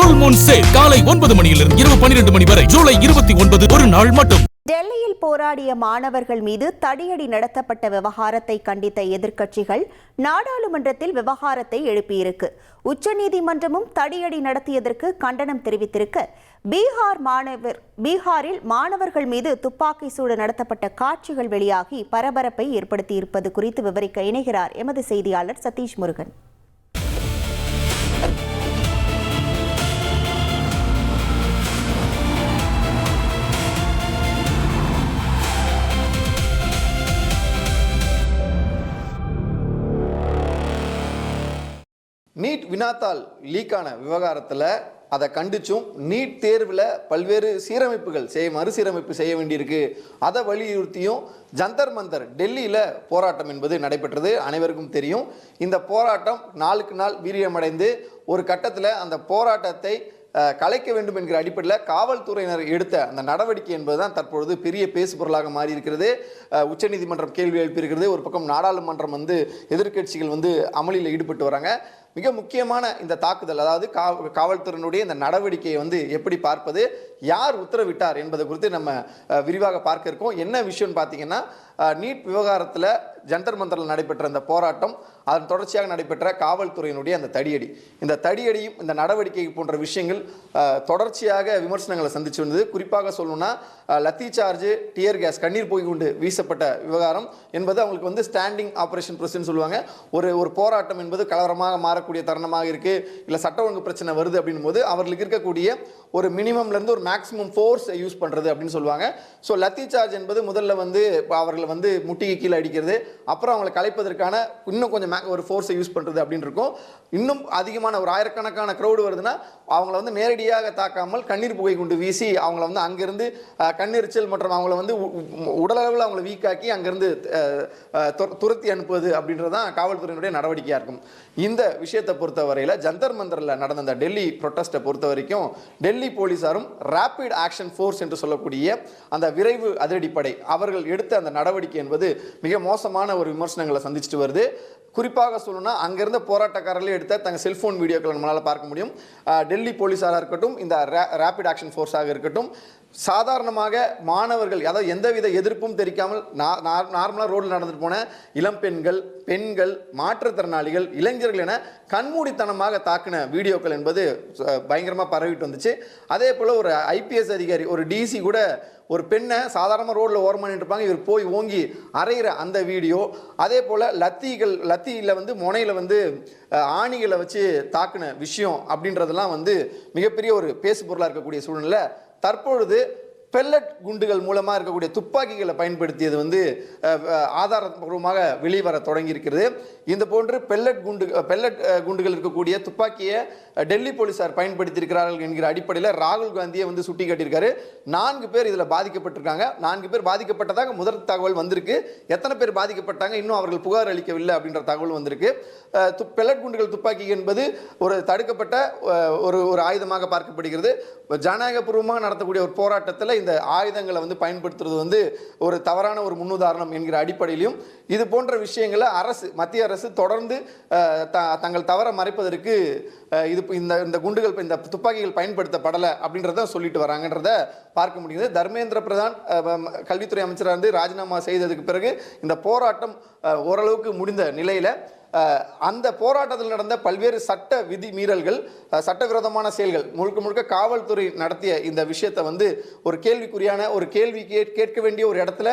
Full Moon sale காலை 9 மணியிலிருந்து இரவு 12 மணி வரை ஜூலை 29 ஒரு நாள் மட்டும். டெல்லியில் போராடிய மாணவர்கள் மீது தடியடி நடத்தப்பட்ட விவகாரத்தை கண்டித்த எதிர்க்கட்சிகள் நாடாளுமன்றத்தில் விவகாரத்தை எழுப்பியிருக்கு. உச்சநீதிமன்றமும் தடியடி நடத்தியதற்கு கண்டனம் தெரிவித்திருக்க, பீகாரில் மாணவர்கள் மீது துப்பாக்கி சூடு நடத்தப்பட்ட காட்சிகள் வெளியாகி பரபரப்பை ஏற்படுத்தியிருப்பது குறித்து விவரிக்க இணைகிறார் எமது செய்தியாளர் சதீஷ் முருகன். நீட் வினாத்தாள் லீக்கான விவகாரத்தில் அதை கண்டிச்சும் நீட் தேர்வில் பல்வேறு சீரமைப்புகள் மறுசீரமைப்பு செய்ய வேண்டியிருக்கு. அதை வலியுறுத்தியும் ஜந்தர் மந்தர் டெல்லியில் போராட்டம் என்பது நடைபெற்றது. அனைவருக்கும் தெரியும். இந்த போராட்டம் நாளுக்கு நாள் வீரியமடைந்து ஒரு கட்டத்தில் அந்த போராட்டத்தை கலைக்க வேண்டும் என்கிற அடிப்படையில் காவல்துறையினர் எடுத்த அந்த நடவடிக்கை என்பதுதான் தற்பொழுது பெரிய பேசு பொருளாக மாறி இருக்கிறது. உச்சநீதிமன்றம் கேள்வி எழுப்பியிருக்கிறது. ஒரு பக்கம் நாடாளுமன்றம் எதிர்க்கட்சிகள் அமளியில் ஈடுபட்டு வராங்க. மிக முக்கியமான இந்த தாக்குதல், அதாவது காவல்துறையினுடைய இந்த நடவடிக்கையை எப்படி பார்ப்பது, யார் உத்தரவிட்டார் என்பதை குறித்து நம்ம விரிவாக பார்க்க இருக்கோம். என்ன விஷயம்னு பார்த்தீங்கன்னா, நீட் விவகாரத்தில் ஜந்தர் மந்தரில் நடைபெற்ற அந்த போராட்டம், அதன் தொடர்ச்சியாக நடைபெற்ற காவல்துறையினுடைய அந்த தடியடி, இந்த தடியடியும் இந்த நடவடிக்கை போன்ற விஷயங்கள் தொடர்ச்சியாக விமர்சனங்களை சந்திச்சு வந்தது. குறிப்பாக சொல்லணும்னா, லத்தி சார்ஜ், டியர் கேஸ், கண்ணீர் போய் கொண்டு வீசப்பட்ட விவகாரம் என்பது அவங்களுக்கு ஸ்டாண்டிங் ஆப்ரேஷன் ப்ரெஸ்ன்னு சொல்லுவாங்க. ஒரு போராட்டம் என்பது கலவரமாக மாறக்கூடிய தருணமாக இருக்குது, இல்லை சட்ட ஒழுங்கு பிரச்சனை வருது அப்படின்னும் போது அவர்களுக்கு இருக்கக்கூடிய ஒரு மினிமம்லேருந்து ஒரு மேக்ஸிமம் ஃபோர்ஸ் யூஸ் பண்ணுறது அப்படின்னு சொல்லுவாங்க. ஸோ லத்தி சார்ஜ் என்பது முதல்ல அவர்களை முட்டிக்கு கீழே அடிக்கிறது, அப்புறம் அவங்களை கலைப்பதற்கான இன்னும் கொஞ்சம் ஒரு ஃபோர்ஸை யூஸ் பண்ணுறது அப்படின்னு இருக்கும். இன்னும் அதிகமான ஒரு ஆயிரக்கணக்கான க்ரௌடு வருதுன்னா அவங்கள நேரடியாக தாக்காமல் கண்ணீர் புகை கொண்டு வீசி அவங்கள அங்கேருந்து கண்ணெரிச்சல் மற்றும் அவங்கள உடலளவில் அவங்கள வீக்காக்கி அங்கேருந்து துரத்தி அனுப்புவது அப்படின்றது தான் காவல்துறையினுடைய நடவடிக்கையாக இருக்கும். இந்த விஷயத்தை பொறுத்தவரையில் ஜந்தர் மந்தரில் நடந்த அந்த டெல்லி ப்ரொட்டஸ்ட்டை பொறுத்த வரைக்கும் டெல்லி போலீஸாரும் ரேபிட் ஆக்ஷன் ஃபோர்ஸ் என்று சொல்லக்கூடிய அந்த விரைவு அதிரடிப்படை அவர்கள் எடுத்த அந்த நடவடிக்கை என்பது மிக மோசமான ஒரு விமர்சனங்களை சந்திச்சுட்டு வருது. குறிப்பாக சொல்லணும்னா, அங்கிருந்த போராட்டக்காரர்களே எடுத்த தங்கள் செல்போன் வீடியோக்களை நம்மளால் பார்க்க முடியும். டெல்லி போலீஸாராக இருக்கட்டும், இந்த ரேபிட் ஆக்ஷன் ஃபோர்ஸாக இருக்கட்டும், சாதாரணமாக மாணவர்கள், அதாவது எந்தவித எதிர்ப்பும் தெரிவிக்காமல் நார்மலாக ரோடில் நடந்துட்டு போன இளம் பெண்கள், மாற்றுத்திறனாளிகள், இளைஞர்கள் என கண்மூடித்தனமாக தாக்கின வீடியோக்கள் என்பது பயங்கரமாக பரவிட்டு வந்துச்சு. அதே போல் ஒரு ஐபிஎஸ் அதிகாரி, ஒரு டிசி கூட ஒரு பெண்ணை சாதாரணமாக ரோடில் ஓரமாக நின்றுப்பாங்க, இவர் போய் ஓங்கி அறையிற அந்த வீடியோ, அதே போல் லத்தியில் முனையில் ஆணிகளை வச்சு தாக்குன விஷயம் அப்படின்றதெல்லாம் மிகப்பெரிய ஒரு பேசு பொருளாக இருக்கக்கூடிய சூழ்நிலை. தற்பொழுது பெல்லட் குண்டுகள் மூலமாக இருக்கக்கூடிய துப்பாக்கிகளை பயன்படுத்தியது ஆதாரப்பூர்வமாக வெளிவர தொடங்கி இருக்கிறது. இந்த போன்று பெல்லட் குண்டுகள் இருக்கக்கூடிய துப்பாக்கியை டெல்லி போலீசார் பயன்படுத்தியிருக்கிறார்கள் என்கிற அடிப்படையில் ராகுல் காந்தியை சுட்டி காட்டியிருக்காரு. 4 பேர் இதில் பாதிக்கப்பட்டிருக்காங்க. 4 பேர் பாதிக்கப்பட்டதாக முதல் தகவல் வந்திருக்கு. எத்தனை பேர் பாதிக்கப்பட்டாங்க, இன்னும் அவர்கள் புகார் அளிக்கவில்லை அப்படின்ற தகவல் வந்திருக்கு. பெல்லட் குண்டுகள் துப்பாக்கி என்பது ஒரு தடுக்கப்பட்ட ஒரு ஆயுதமாக பார்க்கப்படுகிறது. ஜனநாயகபூர்வமாக நடத்தக்கூடிய ஒரு போராட்டத்தில் இந்த ஆயுதங்களை பயன்படுத்துறது ஒரு தவறான ஒரு முன்னுதாரணம் என்கிற அடிப்படையிலும் இது போன்ற விஷயங்களை மத்திய அரசு தொடர்ந்து தங்கள் தவற மறைப்பதற்கு இந்த குண்டுகள், இந்த துப்பாக்கிகள் பயன்படுத்தப்படலை அப்படின்றத சொல்லிட்டு வராங்கன்றத பார்க்க முடியுது. தர்மேந்திர பிரதான் கல்வித்துறை அமைச்சராக ராஜினாமா செய்ததுக்கு பிறகு இந்த போராட்டம் ஓரளவுக்கு முடிந்த நிலையில் அந்த போராட்டத்தில் நடந்த பல்வேறு சட்ட விதி மீறல்கள், சட்டவிரோதமான செயல்கள், முழுக்க காவல்துறை நடத்திய இந்த விஷயத்தை ஒரு கேள்விக்குறியான ஒரு கேள்வி கேட்க வேண்டிய ஒரு இடத்துல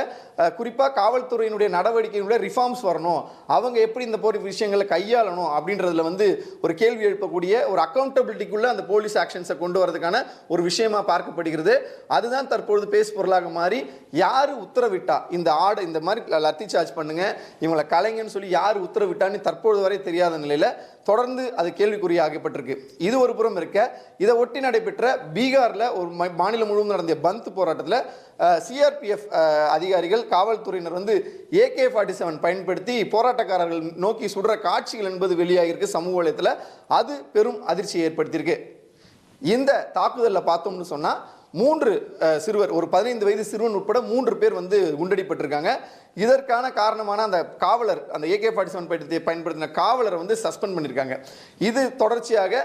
குறிப்பாக காவல்துறையினுடைய நடவடிக்கையினுடைய ரிஃபார்ம்ஸ் வரணும், அவங்க எப்படி இந்த போன்ற விஷயங்களை கையாளணும் அப்படின்றதுல ஒரு கேள்வி எழுப்பக்கூடிய ஒரு அக்கௌண்டபிலிட்டிக்குள்ள அந்த போலீஸ் ஆக்ஷன்ஸை கொண்டு வரதுக்கான ஒரு விஷயமா பார்க்கப்படுகிறது. அதுதான் தற்பொழுது பேசு பொருளாக மாறி, யாரு உத்தரவிட்டா இந்த மாதிரி லத்தி சார்ஜ் பண்ணுங்க, இவங்களை கலைங்கன்னு சொல்லி யார் உத்தரவிட்டான்னு தற்பொழுது வரை தெரியாத நிலையில தொடர்ந்து அது கேள்விக்குறியாகப்பட்டிருக்கு. இது ஒரு புறம் இருக்க, இதை ஒட்டி நடைபெற்ற பீகார்ல ஒரு மாநிலம் முழுவதும் நடந்த பந்த் போராட்டத்தில் சிஆர்பிஎஃப் அதிகாரிகள், காவல்துறையினர் AK-47 பயன்படுத்தி போராட்டக்காரர்கள் நோக்கி சுடுற காட்சிகள் என்பது வெளியாகிருக்கு சமூக வலையத்தில். அது பெரும் அதிர்ச்சியை ஏற்படுத்தியிருக்கு. இந்த தாக்குதலில் பார்த்தோம்னு சொன்னா 3 சிறுவர், ஒரு 15 வயது சிறுவன் உட்பட 3 பேர் குண்டடிப்பட்டிருக்காங்க. இதற்கான காரணமான அந்த காவலர், அந்த AK-47 பயன்படுத்தின காவலரை சஸ்பெண்ட் பண்ணியிருக்காங்க. இது தொடர்ச்சியாக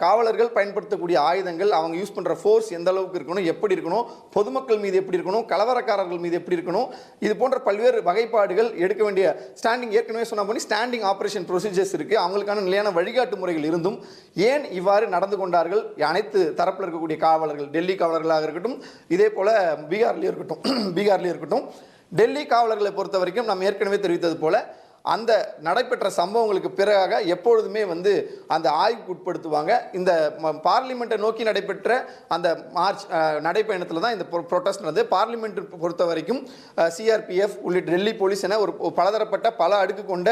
காவலர்கள் பயன்படுத்தக்கூடிய ஆயுதங்கள், அவங்க யூஸ் பண்ணுற ஃபோர்ஸ் எந்த அளவுக்கு இருக்கணும், எப்படி இருக்கணும், பொதுமக்கள் மீது எப்படி இருக்கணும், கலவரக்காரர்கள் மீது எப்படி இருக்கணும், இது போன்ற பல்வேறு வகைப்பாடுகள் எடுக்க வேண்டிய ஸ்டாண்டிங், ஏற்கனவே சொன்ன பண்ணி ஸ்டாண்டிங் ஆப்ரேஷன் ப்ரொசீஜர்ஸ் இருக்குது. அவங்களுக்கான நிலையான வழிகாட்டு முறைகள் இருந்தும் ஏன் இவ்வாறு நடந்து கொண்டார்கள் அனைத்து தரப்பில் இருக்கக்கூடிய காவலர்கள், டெல்லி காவலர்களாக இருக்கட்டும், இதே போல் பீகார்லேயும் இருக்கட்டும். டெல்லி காவலர்களை பொறுத்த வரைக்கும் நாம் ஏற்கனவே தெரிவித்தது போல அந்த நடைபெற்ற சம்பவங்களுக்கு பிறகாக எப்பொழுதுமே வந்து அந்த ஆய்வுக்கு உட்படுத்துவாங்க. இந்த பார்லிமெண்ட்டை நோக்கி நடைபெற்ற அந்த மார்ச் நடைப்பயணத்தில் தான் இந்த ப்ரொட்டஸ்ட் நடந்தது. பார்லிமெண்ட் பொறுத்த வரைக்கும் சிஆர்பிஎஃப் உள்ளிட்ட டெல்லி போலீஸ் என ஒரு பலதரப்பட்ட பல அடுக்கு கொண்ட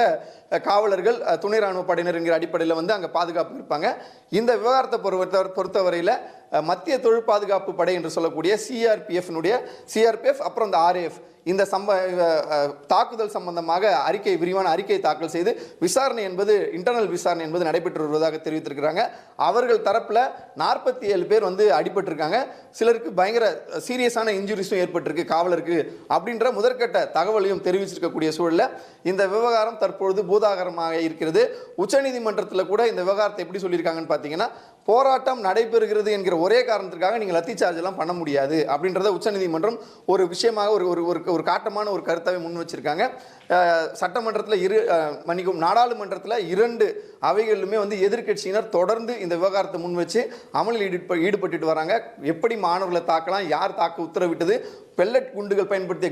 காவலர்கள், துணை ராணுவ படையினர் என்கிற அடிப்படையில் வந்து அங்கே பாதுகாப்பு இருப்பாங்க. இந்த விவகாரத்தை பொறுத்தவரையில் மத்திய தொழில் பாதுகாப்பு படை என்று சொல்லக்கூடிய சிஆர்பிஎஃப் அப்புறம் இந்த ஆர்ஏஎஃப் இந்த தாக்குதல் சம்பந்தமாக விரிவான அறிக்கை தாக்கல் செய்து விசாரணை என்பது இன்டர்னல் விசாரணை என்பது நடைபெற்று வருவதாக தெரிவித்திருக்கிறாங்க. அவர்கள் தரப்பில் 47 பேர் வந்து அடிபட்டிருக்காங்க. சிலருக்கு பயங்கர சீரியஸான இன்ஜுரிஸும் ஏற்பட்டிருக்கு காவலருக்கு அப்படின்ற முதற்கட்ட தகவலையும் தெரிவிச்சிருக்கக்கூடிய சூழலில் இந்த விவகாரம் தற்பொழுது பூதாகரமாக இருக்கிறது. உச்சநீதிமன்றத்தில் கூட இந்த விவகாரத்தை எப்படி சொல்லியிருக்காங்கன்னு பார்த்தீங்கன்னா, போராட்டம் நடைபெறுகிறது என்கிற ஒரே காரணத்திற்காக நீங்கள் லத்தி சார்ஜ் எல்லாம் பண்ண முடியாது அப்படின்றத உச்சநீதிமன்றம் ஒரு விஷயமாக ஒரு காட்டமான ஒரு கருத்தாவை முன் வச்சிருக்காங்க. சட்டமன்றத்தில் நாடாளுமன்றத்தில் 2 அவைகளிலுமே வந்து எதிர்க்கட்சியினர் தொடர்ந்து இந்த விவகாரத்தை முன் வச்சு அமளியில் ஈடுபட்டு வராங்க. எப்படி மாணவர்களை தாக்கலாம், யார் தாக்க உத்தரவிட்டது, பெல்லட் குண்டுகள் பயன்படுத்திய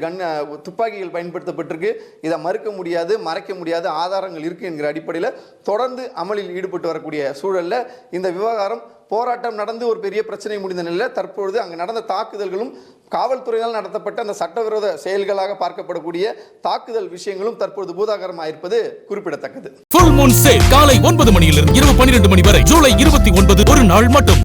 துப்பாக்கிகள் பயன்படுத்தப்பட்டிருக்கு, இதை மறுக்க முடியாது, மறைக்க முடியாது, ஆதாரங்கள் இருக்கு என்கிற அடிப்படையில் தொடர்ந்து அமளியில் ஈடுபட்டு வரக்கூடிய சூழலில் இந்த விவகாரம் போராட்டம் நடந்து ஒரு பெரிய பிரச்சனை முடிந்த நிலையில் தற்பொழுது அங்கு நடந்த தாக்குதல்களும் காவல்துறையால் நடத்தப்பட்ட அந்த சட்டவிரோத செயல்களாக பார்க்கப்படக்கூடிய தாக்குதல் விஷயங்களும் தற்பொழுது பூதாகரமாக இருப்பது குறிப்பிடத்தக்கது. ஃபுல் மூன் சேல் காலை 9 மணியிலிருந்து இரவு 12 மணி வரை ஜூலை 29 ஒரு நாள் மட்டும்.